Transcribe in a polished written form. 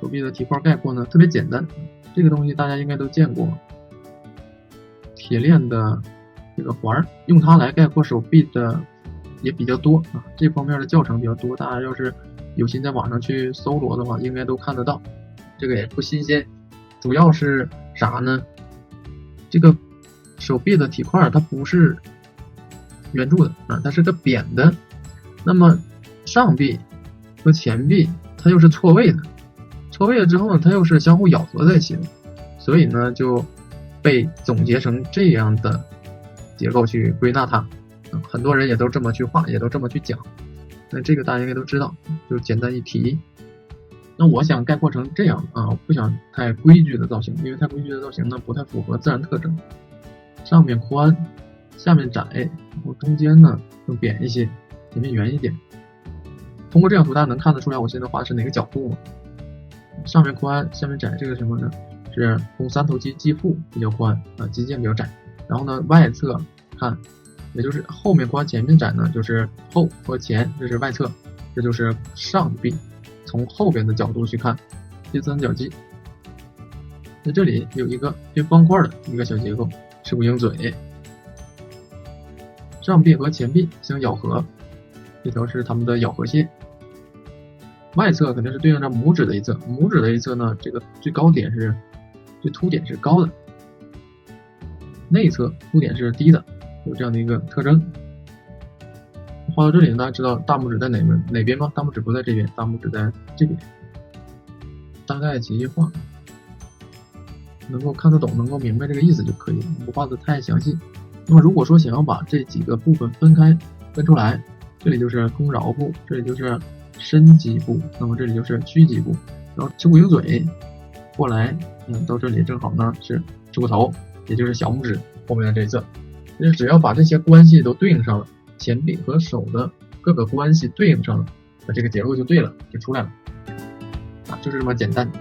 手臂的体块概括呢特别简单，这个东西大家应该都见过，铁链的这个环，用它来概括手臂的也比较多啊，这方面的教程比较多，大家要是有心在网上去搜罗的话，应该都看得到，这个也不新鲜。主要是啥呢？这个手臂的体块它不是圆柱的啊，它是个扁的。那么上臂和前臂它又是错位的，错位了之后呢，它又是相互咬合在一起的，所以呢就被总结成这样的结构去归纳它。很多人也都这么去画，也都这么去讲。那这个大家应该都知道，就简单一提。那我想概括成这样啊，我不想太规矩的造型，因为太规矩的造型呢不太符合自然特征。上面宽，下面窄，然后中间呢更扁一些，前面圆一点。通过这张图大家能看得出来我现在画的是哪个角度吗？上面宽，下面窄，这个什么呢？是肱三头肌肌腹比较宽啊，肌腱比较窄。然后呢外侧看，也就是后面宽前面窄呢，就是后和前，这是外侧，这就是上臂。从后边的角度去看，第三角肌。在这里有一个偏方块的一个小结构，是无鹰嘴。上臂和前臂相咬合，这条是它们的咬合线。外侧肯定是对应着拇指的一侧，拇指的一侧呢，这个最凸点是高的，内侧凸点是低的，有这样的一个特征。画到这里，大家知道大拇指在哪边吗？大拇指不在这边，大拇指在这边。大概几句话，能够看得懂，能够明白这个意思就可以了，不画的太详细。那么如果说想要把这几个部分分出来，这里就是弓桡部，这里就是伸脊部，那么这里就是屈脊部，然后吃无鹰嘴过来，到这里正好呢是吃骨头，也就是小拇指后面的这一侧。就只要把这些关系都对应上了，前臂和手的各个关系对应上了，那这个结构就对了，就出来了啊，就是这么简单。